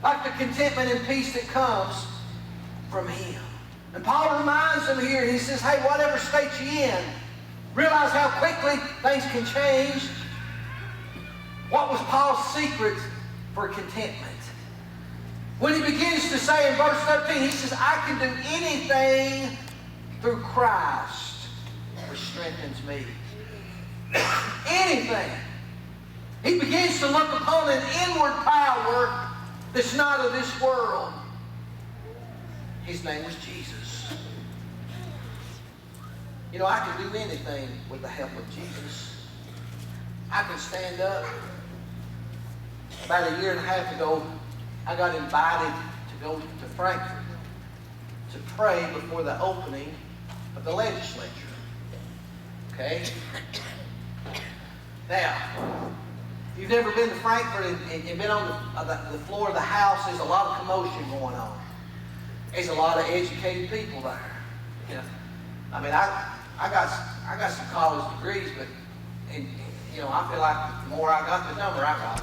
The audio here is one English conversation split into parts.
like the contentment and peace that comes from Him. And Paul reminds them here, he says, hey, whatever state you're in, realize how quickly things can change. What was Paul's secret for contentment? When he begins to say in verse 13, he says, I can do anything through Christ, which strengthens me. Anything. He begins to look upon an inward power that's not of this world. His name was Jesus. You know, I can do anything with the help of Jesus. I can stand up. About a year and a half ago, I got invited to go to Frankfurt to pray before the opening of the legislature. Okay? Now, if you've never been to Frankfurt and been on the floor of the House, there's a lot of commotion going on. There's a lot of educated people there. You know, I mean, I got some college degrees, but you know, I feel like the more I got, the dumber I got.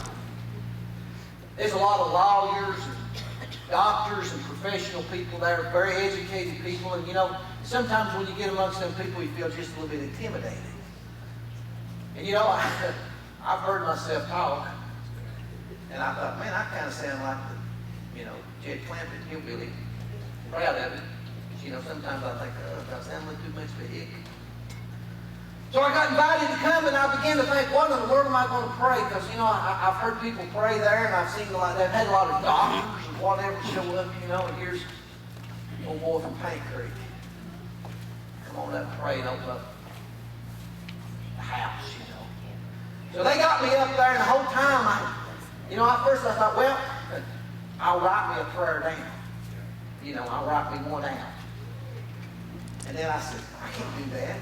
There's a lot of lawyers and doctors and professional people there, very educated people, and you know, sometimes when you get amongst them people, you feel just a little bit intimidated. And you know, I've heard myself talk, and I thought, man, I kind of sound like the, you know, Jed Clampett, hillbilly. Proud of it. But, you know, sometimes I think, oh, I sound like too much of a hick. So I got invited to come, and I began to think, what in the world am I going to pray? Because, you know, I've heard people pray there, and I've seen a lot, they've had a lot of doctors and whatever show up, you know, and here's a little boy from Paint Creek. Come on up and pray and open up the house, you know. So they got me up there, and the whole time, at first I thought, well, I'll write me a prayer down. You know, I'll write me one out. And then I said, I can't do that.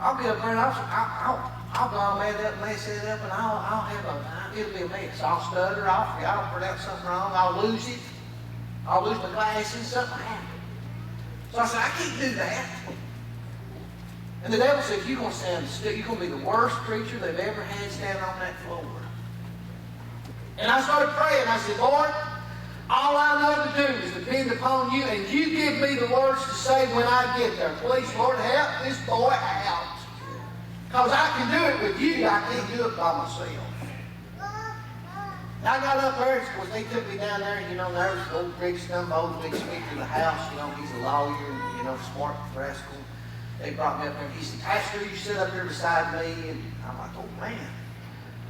I'll get up there and I'll go mess it up, and I'll have it'll be a mess. I'll stutter, I'll pronounce something wrong, I'll lose it. I'll lose my glasses, something happens. So I said, I can't do that. And the devil said, you're going to be the worst preacher they've ever had standing on that floor. And I started praying. I said, Lord, all I know to do is depend upon you, and you give me the words to say when I get there. Please, Lord, help this boy out. Because I can do it with you. I can't do it by myself. I got up there, of course, they took me down there, and, you know, there was the old Rick Stumbo, the big speaker of the house. You know, he's a lawyer, and, you know, smart, rascal. They brought me up there, and he said, Pastor, you sit up here beside me. And I'm like, oh, man.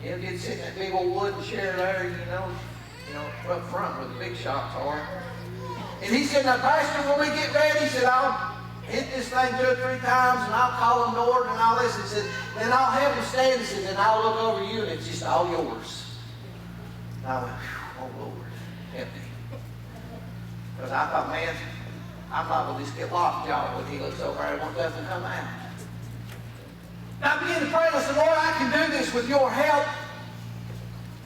You know, get sit in that big old wooden chair there, you know, up front where the big shots are. And he said, now, Pastor, when we get ready, he said, I'll hit this thing 2 or 3 times, and I'll call them Lord and all this. He said, then I'll have them stand, he said, then I'll look over you, and it's just all yours. And I went, oh, Lord, help me. Because I thought, man, I'm not going to just get lockjaw when he looks over there and won't nothing come out. And I began to pray, and I said, Lord, I can do this with your help.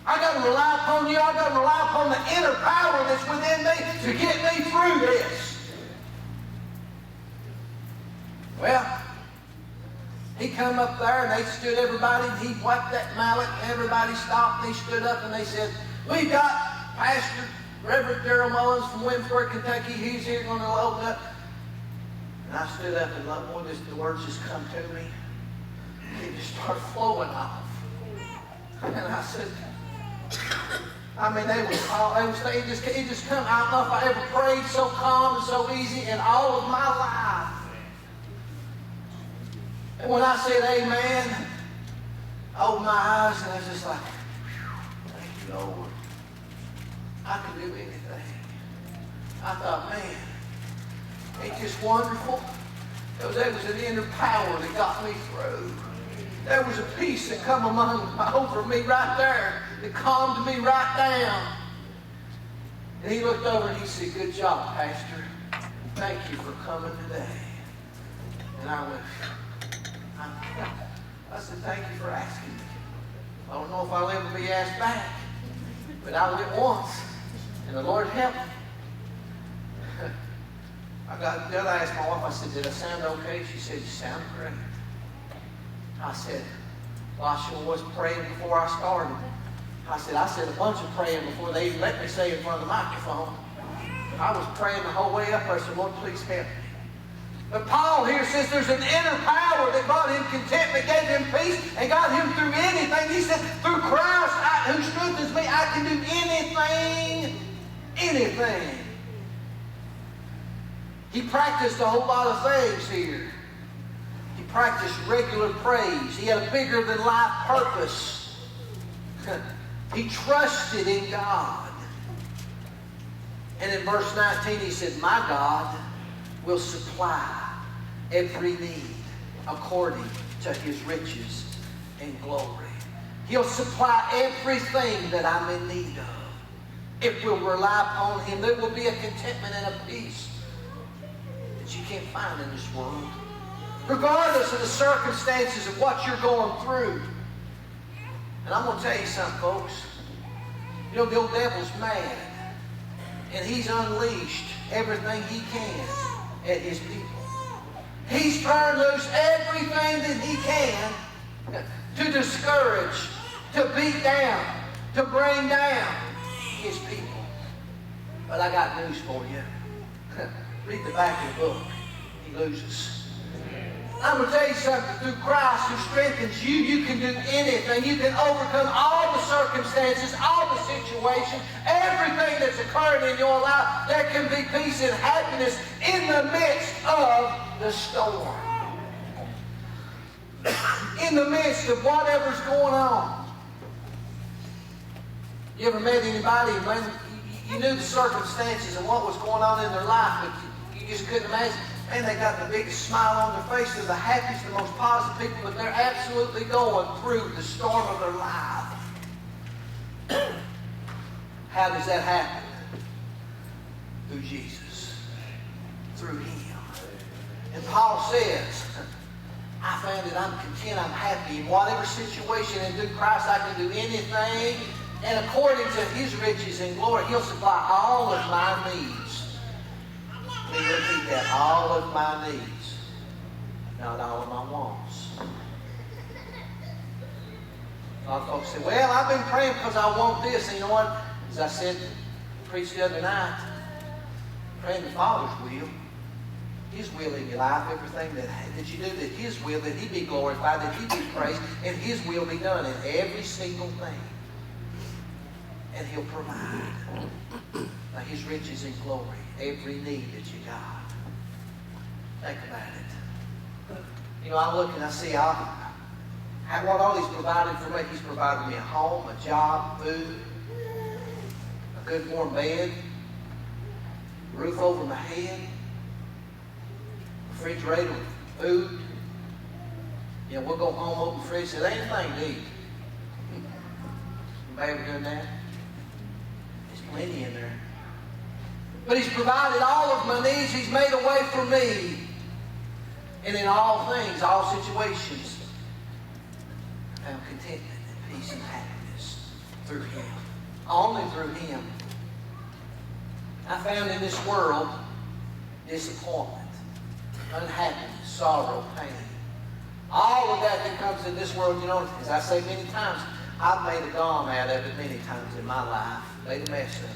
I got to rely upon you. I got to rely upon the inner power that's within me to get me through this. Well, he come up there, and they stood everybody, and he whacked that mallet, and everybody stopped, and he stood up, and they said, we've got Pastor Reverend Gerald Mullins from Wentworth, Kentucky. He's here going to open up. And I stood up, and boy, the words just come to me. They just start flowing off. And I said, it just come. I don't know if I ever prayed so calm and so easy in all of my life. And when I said amen, I opened my eyes, and I was just like, thank you, Lord. I can do anything. I thought, man, ain't this wonderful? Because there was an inner power that got me through. There was a peace that come over me right there, that calmed me right down. And he looked over and he said, good job, Pastor. Thank you for coming today. And I went, I said, thank you for asking me. I don't know if I'll ever be asked back, but I went once, and the Lord helped me. I asked my wife, I said, did I sound okay? She said, you sound great. I said, well, I sure was praying before I started. I said a bunch of praying before they even let me say in front of the microphone. I was praying the whole way up. I said, Lord, please help me. But Paul here says there's an inner power that brought him contentment, gave him peace, and got him through anything. He said, through Christ who strengthens me, I can do anything. Anything. He practiced a whole lot of things here. He practiced regular praise. He had a bigger than life purpose. He trusted in God. And in verse 19 he said, my God will supply every need according to His riches and glory. He'll supply everything that I'm in need of. If we'll rely upon Him, there will be a contentment and a peace that you can't find in this world. Regardless of the circumstances of what you're going through. And I'm going to tell you something, folks. You know, the old devil's mad. And he's unleashed everything he can at his people. He's turned loose everything that he can to discourage, to beat down, to bring down his people. But I got news for you. Read the back of the book. He loses. I'm going to tell you something. Through Christ who strengthens you, you can do anything. You can overcome all the circumstances, all the situations, everything that's occurring in your life. There can be peace and happiness in the midst of the storm. In the midst of whatever's going on. You ever met anybody when you knew the circumstances and what was going on in their life, but you just couldn't imagine? Man, they got the biggest smile on their face. They're the happiest, the most positive people, but they're absolutely going through the storm of their life. How does that happen? Through Jesus. Through Him. And Paul says, I found that I'm content, I'm happy in whatever situation, and through Christ I can do anything. And according to His riches and glory, He'll supply all of my needs. Let me repeat that. All of my needs. Not all of my wants. A lot of folks say, well, I've been praying because I want this. And you know what? As I said, preached the other night, praying the Father's will. His will in your life, everything that you do, that His will, that He be glorified, that He be praised, and His will be done in every single thing. And He'll provide. Now, His riches and glory, every need that you got. Think about it. You know, I look and I see what all He's provided for me. He's provided me a home, a job, food, a good warm bed, a roof over my head, refrigerator with food. You know, we'll go home, open the fridge, say, there ain't anything to eat. Anybody ever done that? There's plenty in there. But He's provided all of my needs. He's made a way for me. And in all things, all situations, I found contentment and peace and happiness through Him. Only through Him. I found in this world disappointment, unhappiness, sorrow, pain. All of that comes in this world, you know, as I say many times, I've made a gong out of it many times in my life. Made a mess of it.